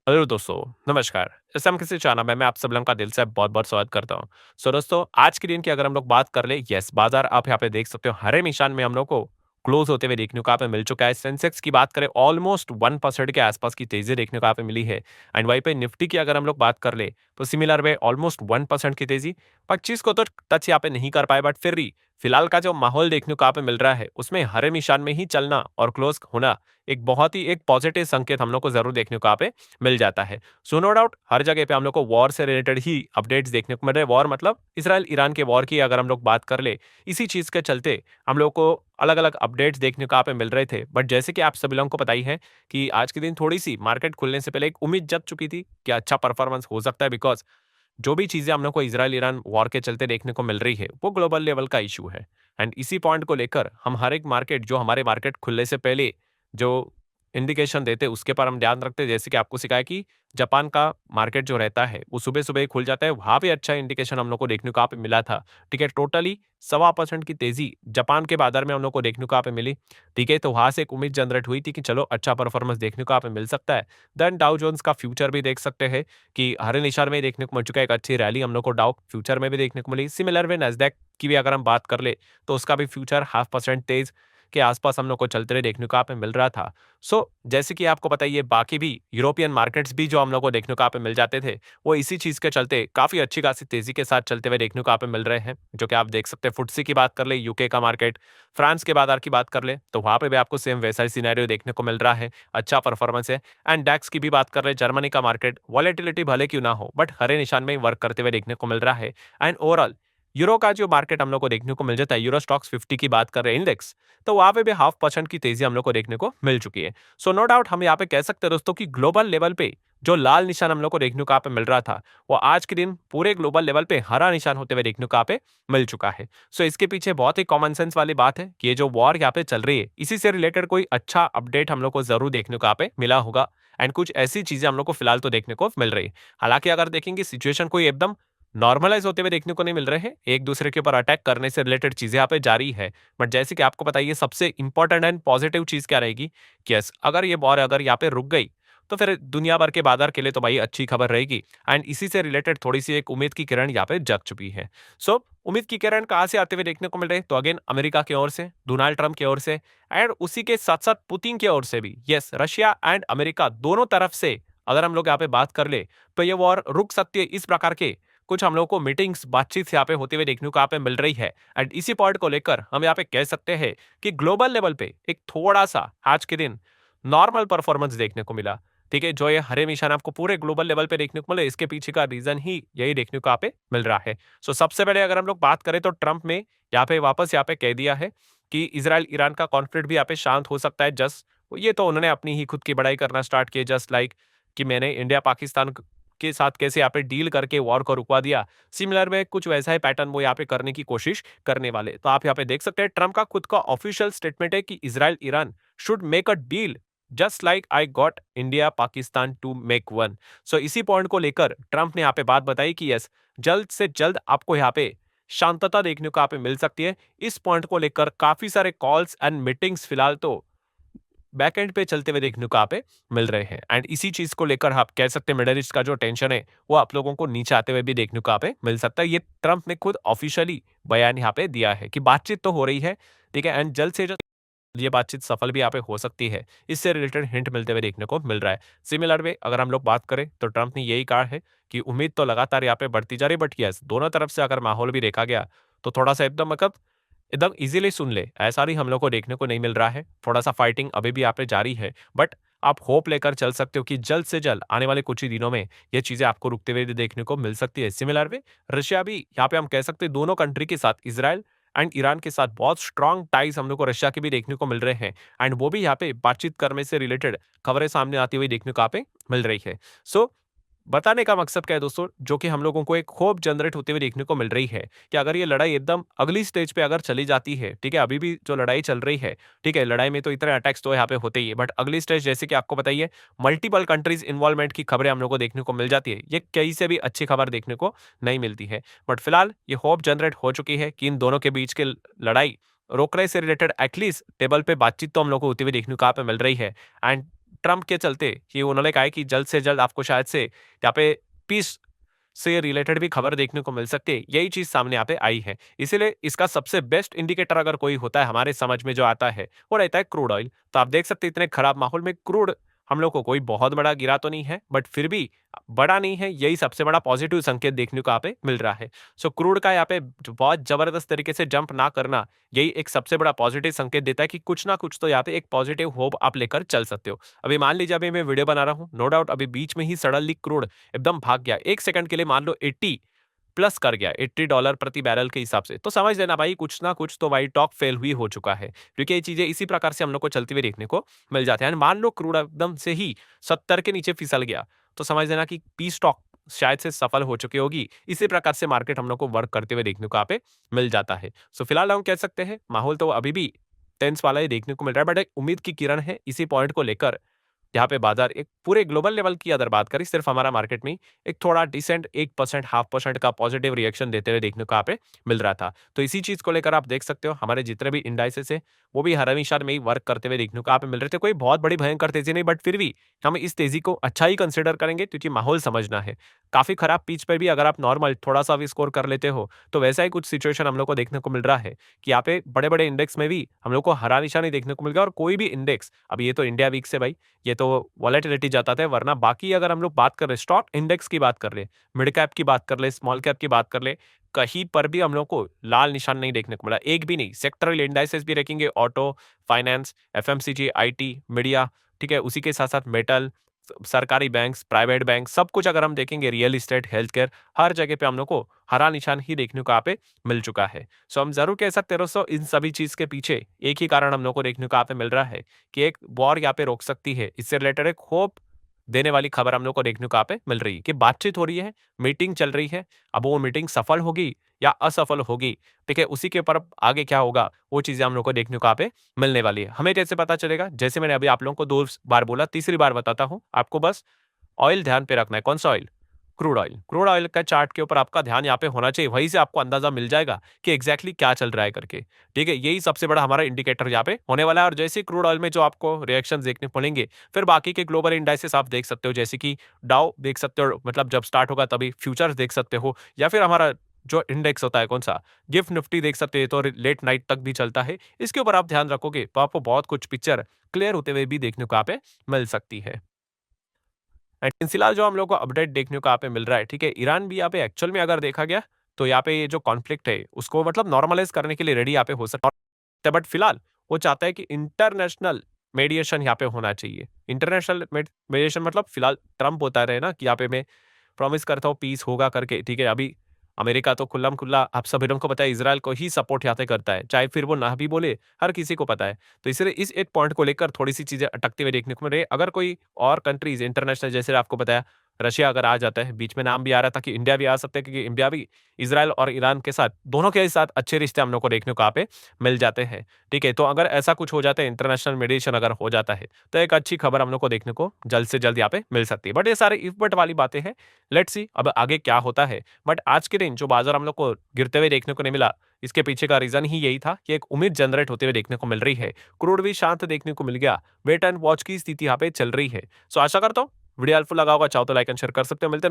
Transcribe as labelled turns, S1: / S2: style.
S1: Hello दोस्तों, नमस्कार। जैसे हम किसी चैनल में मैं आप सब लोगों का दिल से बहुत-बहुत स्वागत करता हूँ। सो दोस्तों, आज के दिन की अगर हम लोग बात कर ले, यस, बाज़ार आप यहाँ पे देख सकते हो हरे निशान में हम लोग को क्लोज़ होते हुए देखने को यहाँ पे मिल चुका है। सेंसेक्स की बात करें ऑलमोस्ट 1% के आसपास की तेज़ी देखने को यहाँ पे मिली है एंड वहीं पे निफ्टी की अगर हम लोग बात कर ले, तो सिमिलर वे ऑलमोस्ट 1% की तेज़ी। 25 को तो टच यहाँ पे नहीं कर पाए बट फिर भी फिलहाल का जो माहौल देखने को यहाँ पे मिल रहा है, उसमें हरे निशान में ही चलना और क्लोज़ होना एक बहुत ही एक पॉजिटिव संकेत हम लोग को ज़रूर देखने को यहाँ पे मिल जाता है। सो नो डाउट हर जगह पे हम लोग को वॉर से रिलेटेड ही अपडेट्स देखने को मिल रहे हैं। वॉर मतलब इसराइल ईरान के वॉर की अगर हम लोग बात कर ले, इसी चीज के चलते हम लोग को अलग अलग अपडेट्स देखने को यहाँ पे मिल रहे थे। बट जैसे कि आप सभी लोगों को पता ही है कि आज के दिन थोड़ी सी मार्केट खुलने से पहले एक उम्मीद जग चुकी थी कि अच्छा परफॉर्मेंस हो सकता है, बिकॉज जो भी चीजें हम लोग को इसराइल ईरान वॉर के चलते देखने को मिल रही है वो ग्लोबल लेवल का इशू है। एंड इसी पॉइंट को लेकर हम हर एक मार्केट जो हमारे मार्केट खुलने से पहले जो इंडिकेशन देते हैं उसके पर हम ध्यान रखते हैं। जैसे कि आपको सिखाया कि जापान का मार्केट जो रहता है वो सुबह सुबह ही खुल जाता है, वहां पे अच्छा इंडिकेशन हम लोग को देखने को यहाँ पे मिला था। ठीक है, टोटली 1.25% की तेजी जापान के बाजार में हम लोग को देखने को यहाँ पे मिली। ठीक है, तो वहां से एक उम्मीद जनरेट हुई थी कि चलो अच्छा परफॉर्मेंस देखने को यहाँ पे मिल सकता है। देन डाउ जोन्स का फ्यूचर भी देख सकते हैं कि हरे निशान में ही देखने को मिल चुका है। एक अच्छी रैली हम लोग को डाउ फ्यूचर में भी देखने को मिली। सिमिलर वे नैस्डैक की भी अगर हम बात कर ले, तो उसका भी फ्यूचर 0.5% तेज के आसपास हम लोग को चलते हुए देखने को यहाँ पे मिल रहा था। जैसे कि आपको पता ही है, बाकी भी यूरोपियन मार्केट्स भी जो हम लोग को देखने को यहाँ पे मिल जाते थे, वो इसी चीज के चलते काफी अच्छी खासी तेजी के साथ चलते हुए देखने को यहाँ पे मिल रहे हैं। जो कि आप देख सकते हैं, फुटसी की बात कर ले, यूके का मार्केट, फ्रांस के बाजार की बात कर ले, तो वहां पे भी आपको सेम वैसा ही सिनेरियो देखने को मिल रहा है। अच्छा परफॉर्मेंस है। एंड डैक्स की भी बात कर ले, जर्मनी का मार्केट, वॉलेटिलिटी भले क्यों ना हो बट हरे निशान में वर्क करते हुए देखने को मिल रहा है। एंड ओवरऑल यूरो का जो मार्केट हम लोग को देखने को मिल जाता है, यूरो स्टॉक्स 50 की बात कर रहे हैं इंडेक्स, तो वहां पे भी 0.5% की तेजी हम लोग को देखने को मिल चुकी है। सो नो डाउट हम यहाँ पे कह सकते हैं दोस्तों कि ग्लोबल लेवल पे जो लाल निशान हम लोग को देखने को यहाँ पे मिल रहा था, वो आज के दिन पूरे ग्लोबल लेवल पे हरा निशान होते हुए देखने को यहाँ पे मिल चुका है। सो इसके पीछे बहुत ही कॉमन सेंस वाली बात है कि ये जो वॉर यहाँ पे चल रही है, इसी से रिलेटेड कोई अच्छा अपडेट हम लोग को जरूर देखने को यहाँ पे मिला होगा। एंड कुछ ऐसी चीजें हम लोग को फिलहाल तो देखने को मिल रही है। हालांकि अगर देखेंगे सिचुएशन कोई एकदम नॉर्मलाइज होते हुए देखने को नहीं मिल रहे हैं, एक दूसरे के ऊपर अटैक करने से रिलेटेड चीजें यहाँ पे जारी है। बट जैसे कि आपको बताइए, सबसे इंपॉर्टेंट एंड पॉजिटिव चीज क्या रहेगी कि यस, अगर ये वॉर अगर यहाँ पे रुक गई, तो फिर दुनिया भर के बाजार के लिए तो भाई अच्छी खबर रहेगी। एंड इसी से रिलेटेड थोड़ी सी एक उम्मीद की किरण यहाँ पे जग चुकी है। उम्मीद की किरण कहाँ से आते हुए देखने को मिल रहे हैं? तो अगेन अमेरिका की ओर से, डोनाल्ड ट्रंप की ओर से, एंड उसी के साथ साथ पुतिन की ओर से भी। यस, रशिया एंड अमेरिका दोनों तरफ से अगर हम लोग यहाँ पे बात कर ले, तो ये वॉर रुक सकती है। इस प्रकार के कुछ हम लोग को मीटिंग्स बातचीत यहाँ पे होते हुए देखने को यहाँ पे मिल रही है। एंड इसी पॉइंट को लेकर हम यहाँ पे कह सकते हैं कि ग्लोबल लेवल पे एक थोड़ा सा आज के दिन नॉर्मल परफॉर्मेंस देखने को मिला। ठीक है, जो ये हरे निशान आपको पूरे ग्लोबल लेवल पे देखने को मिले, इसके पीछे का रीजन ही यही देखने को यहाँ पे मिल रहा है। सबसे पहले अगर हम लोग बात करें, तो ट्रंप ने यहाँ पे वापस यहाँ पे कह दिया है कि इसराइल ईरान का कॉन्फ्लिक्ट भी यहाँ पे शांत हो सकता है। जस्ट ये तो उन्होंने अपनी ही खुद की बड़ाई करना स्टार्ट किया, जस्ट लाइक कि मैंने इंडिया पाकिस्तान के साथ कैसे यहाँ पे डील करके वॉर को रुकवा दिया। सिमिलर में कुछ वैसा ही पैटर्न वो यहाँ पे करने की कोशिश करने वाले। तो आप यहाँ पे देख सकते हैं, ट्रंप का खुद का ऑफिशियल स्टेटमेंट है कि Israel Iran should make a deal just like I got India Pakistan to make one. इसी पॉइंट को लेकर ट्रंप ने यहाँ पे बात बताई कि यस, जल्द से जल्द आपको यहाँ पे शांतता देखने को यहाँ पे मिल सकती है। इस पॉइंट को लेकर काफी सारे कॉल्स एंड मीटिंग्स फिलहाल तो बैकएंड पे चलते हुए देखने को यहाँ पे मिल रहे हैं। एंड इसी चीज को लेकर आप कह सकते हैं मिडिल ईस्ट का जो टेंशन है वो आप लोगों को नीचे आते हुए भी देखने को यहाँ पे मिल सकता है। ये ट्रंप ने खुद ऑफिशियली बयान यहाँ पे दिया है कि बातचीत तो हो रही है, ठीक है, एंड जल्द से जल्द ये बातचीत सफल भी यहाँ पे हो सकती है। इससे रिलेटेड हिंट मिलते हुए देखने को मिल रहा है। सिमिलर वे अगर हम लोग बात करें, तो ट्रंप ने यही कहा है कि उम्मीद तो लगातार यहाँ पे बढ़ती जा रही, बट यस, दोनों तरफ से अगर माहौल भी देखा गया, तो थोड़ा सा एकदम मतलब एकदम इजीली सुन ले ऐसा भी हम लोग को देखने को नहीं मिल रहा है। थोड़ा सा फाइटिंग अभी भी यहाँ पे जारी है, बट आप होप लेकर चल सकते हो कि जल्द से जल्द आने वाले कुछ ही दिनों में ये चीजें आपको रुकते हुए देखने को मिल सकती है। सिमिलर वे रशिया भी यहाँ पे हम कह सकते हैं दोनों कंट्री के साथ, इसराइल एंड ईरान के साथ बहुत स्ट्रांग टाइज हम लोग को रशिया के भी देखने को मिल रहे हैं। एंड वो भी यहाँ पे बातचीत करने से रिलेटेड खबरें सामने आती हुई देखने को यहाँ पे मिल रही है। बताने का मकसद क्या है दोस्तों, जो कि हम लोगों को एक होप जनरेट होते हुए देखने को मिल रही है कि अगर ये लड़ाई एकदम अगली स्टेज पे अगर चली जाती है, ठीक है, अभी भी जो लड़ाई चल रही है, ठीक है, लड़ाई में तो इतने अटैक्स तो यहाँ पे होते ही है, बट अगली स्टेज जैसे कि आपको बताइए मल्टीपल कंट्रीज इन्वॉल्वमेंट की खबरें हम लोग को देखने को मिल जाती है। ये कहीं से भी अच्छी खबर देखने को नहीं मिलती है। बट फिलहाल ये होप जनरेट हो चुकी है कि इन दोनों के बीच की लड़ाई रोकने से रिलेटेड एटलीस्ट टेबल पे बातचीत तो हम लोग को होती हुई देखने को यहाँ पे मिल रही है। एंड ट्रंप के चलते कि उन्होंने कहा है कि जल्द से जल्द आपको शायद से यहाँ पे पीस से रिलेटेड भी खबर देखने को मिल सकती है, यही चीज सामने यहाँ पे आई है। इसीलिए इसका सबसे बेस्ट इंडिकेटर अगर कोई होता है हमारे समझ में जो आता है वो रहता है क्रूड ऑयल। तो आप देख सकते हैं इतने खराब माहौल में क्रूड हम लोग को कोई बहुत बड़ा गिरा तो नहीं है, बट फिर भी बड़ा नहीं है, यही सबसे बड़ा पॉजिटिव संकेत देखने को यहाँ पे मिल रहा है। सो क्रूड का यहाँ पे बहुत जबरदस्त तरीके से जंप ना करना, यही एक सबसे बड़ा पॉजिटिव संकेत देता है कि कुछ ना कुछ तो यहाँ पे एक पॉजिटिव होप आप लेकर चल सकते हो। अभी मान लीजिए अभी मैं वीडियो बना रहा हूँ, नो डाउट अभी बीच में ही सडनली क्रूड एकदम भाग गया, एक सेकंड के लिए मान लो 80 प्लस कर गया, $80 प्रति बैरल के हिसाब से, तो समझ लेना भाई कुछ ना कुछ तो भाई टॉक फेल हुई हो चुका है, क्योंकि ये चीजें इसी प्रकार से हम लोग को चलती हुई देखने को मिल जाते हैं। मान लो क्रूड एकदम से ही 70 के नीचे फिसल गया, तो समझ लेना कि पीस टॉक शायद से सफल हो चुकी होगी। इसी प्रकार से मार्केट हम लोग को वर्क करते हुए देखने को यहाँ पे मिल जाता है। सो फिलहाल हम कह सकते हैं माहौल तो अभी भी टेंस वाला ही देखने को मिल रहा है, बट एक उम्मीद की किरण है इसी पॉइंट को लेकर। यहाँ पे बाजार एक पूरे ग्लोबल लेवल की अगर बात करें, सिर्फ हमारा मार्केट में एक थोड़ा डिसेंट 1% 0.5% का पॉजिटिव रिएक्शन देते हुए देखने को यहाँ पे मिल रहा था। तो इसी चीज को लेकर आप देख सकते हो हमारे जितने भी इंडाइसेस है वो भी हर हमेशा में ही वर्क करते हुए देखने को यहाँ पे मिल रहे थे। कोई बहुत बड़ी भयंकर तेजी नहीं, बट फिर भी हम इस तेजी को अच्छा ही कंसिडर करेंगे, क्योंकि माहौल समझना है। काफी खराब पिच पर भी अगर आप नॉर्मल थोड़ा सा भी स्कोर कर लेते हो तो वैसा ही कुछ सिचुएशन हम लोग को देखने को मिल रहा है कि यहाँ पे बड़े बड़े इंडेक्स में भी हम लोग को हरा निशानी देखने को मिल गया। और कोई भी इंडेक्स, अब ये तो इंडिया वीक से भाई, ये तो वॉलेटिलिटी जाता है, वरना बाकी अगर हम लोग बात कर रहे स्टॉक इंडेक्स की बात कर ले, मिड कैप की बात कर ले, स्मॉल कैप की बात कर ले, कहीं पर भी हम लोग को लाल निशान नहीं देखने को मिला, एक भी नहीं। सेक्टरल इंडाइसेस भी रखेंगे, auto, finance, FMCG, IT, media, ठीक है, उसी के साथ साथ मेटल, सरकारी बैंक्स, प्राइवेट बैंक, सब कुछ अगर हम देखेंगे, रियल एस्टेट, हेल्थ केयर, हर जगह पे हम लोग को हरा निशान ही देखने को यहाँ पे मिल चुका है। सो हम जरूर कह सकते हैं दोस्तों, इन सभी चीज के पीछे एक ही कारण हम लोग को देखने को यहाँ पे मिल रहा है कि एक वॉर यहाँ पे रोक सकती है। इससे रिलेटेड एक होप देने वाली खबर हम लोग को देखने को यहाँ पे मिल रही है कि बातचीत हो रही है, मीटिंग चल रही है। अब वो मीटिंग सफल होगी या असफल होगी, ठीक है, उसी के ऊपर आगे क्या होगा वो चीजें हम लोग को देखने को यहाँ पे मिलने वाली है। हमें कैसे पता चलेगा? जैसे मैंने अभी आप लोगों को 2 बार बोला, तीसरी बार बताता हूँ आपको, बस ऑयल ध्यान पे रखना है। कौन सा oil? Crude oil. Crude oil का चार्ट के ऊपर आपका ध्यान यहाँ पे होना चाहिए, वहीं से आपको अंदाजा मिल जाएगा कि एग्जैक्टली क्या चल रहा है करके, ठीक है। यही सबसे बड़ा हमारा इंडिकेटर यहाँ पे होने वाला है। और जैसे क्रूड ऑयल में जो आपको रिएक्शन देखने को मिलेंगे, फिर बाकी के ग्लोबल इंडाइसेस आप देख सकते हो, जैसे कि डाउ देख सकते हो, मतलब जब स्टार्ट होगा तभी फ्यूचर्स देख सकते हो, या फिर हमारा जो इंडेक्स होता है कौन सा, गिफ्ट निफ्टी देख सकते हैं, तो लेट नाइट तक भी चलता है। इसके ऊपर आप ध्यान रखोगे तो आपको बहुत कुछ पिक्चर क्लियर होते हुए भी देखने को यहाँ पे मिल सकती है। एंड फिलहाल जो हम लोग को अपडेट देखने को यहाँ पे मिल रहा है, ठीक है, ईरान भी यहाँ पे एक्चुअल में अगर देखा गया तो यहाँ पे ये जो कॉन्फ्लिक्ट है उसको मतलब नॉर्मलाइज करने के लिए रेडी यहाँ पे हो सकता है, बट फिलहाल वो चाहता है कि इंटरनेशनल मेडिएशन यहाँ पे होना चाहिए। इंटरनेशनल मेडिएशन मतलब फिलहाल ट्रम्प बता रहे हैं ना कि यहाँ पे मैं प्रॉमिस करता हूँ पीस होगा करके, ठीक है। अभी अमेरिका तो खुल्लम खुल्ला आप सभी लोगों को पता है इजराइल को ही सपोर्ट यहाँ पे करता है, चाहे फिर वो ना भी बोले, हर किसी को पता है। तो इसलिए इस एक पॉइंट को लेकर थोड़ी सी चीजें अटकते हुए देखने को मिल रही है। अगर कोई और कंट्रीज इंटरनेशनल, जैसे आपको बताया रशिया अगर आ जाता है, बीच में नाम भी आ रहा था कि इंडिया भी आ सकता है, क्योंकि इंडिया भी इसराइल और ईरान के साथ, दोनों के साथ अच्छे रिश्ते हम लोग को देखने को यहाँ पे मिल जाते हैं, ठीक है। तो अगर ऐसा कुछ हो जाता है, इंटरनेशनल मीडिएशन अगर हो जाता है, तो एक अच्छी खबर हम लोग को देखने को जल्द से जल्द यहाँ पे मिल सकती है। बट ये सारे इफ बट वाली बातें हैं, लेट्स सी अब आगे क्या होता है। बट आज के दिन जो बाजार हम लोग को गिरते हुए देखने को नहीं मिला, इसके पीछे का रीजन ही यही था कि एक उम्मीद जनरेट होते हुए देखने को मिल रही है। क्रूड भी शांत देखने को मिल गया, वेट एंड वॉच की स्थिति यहाँ पे चल रही है। सो आशा करता हूँ वीडियो हेल्पफुल लगा होगा, चाहो तो लाइक एंड शेयर कर सकते हो। मिलते हैं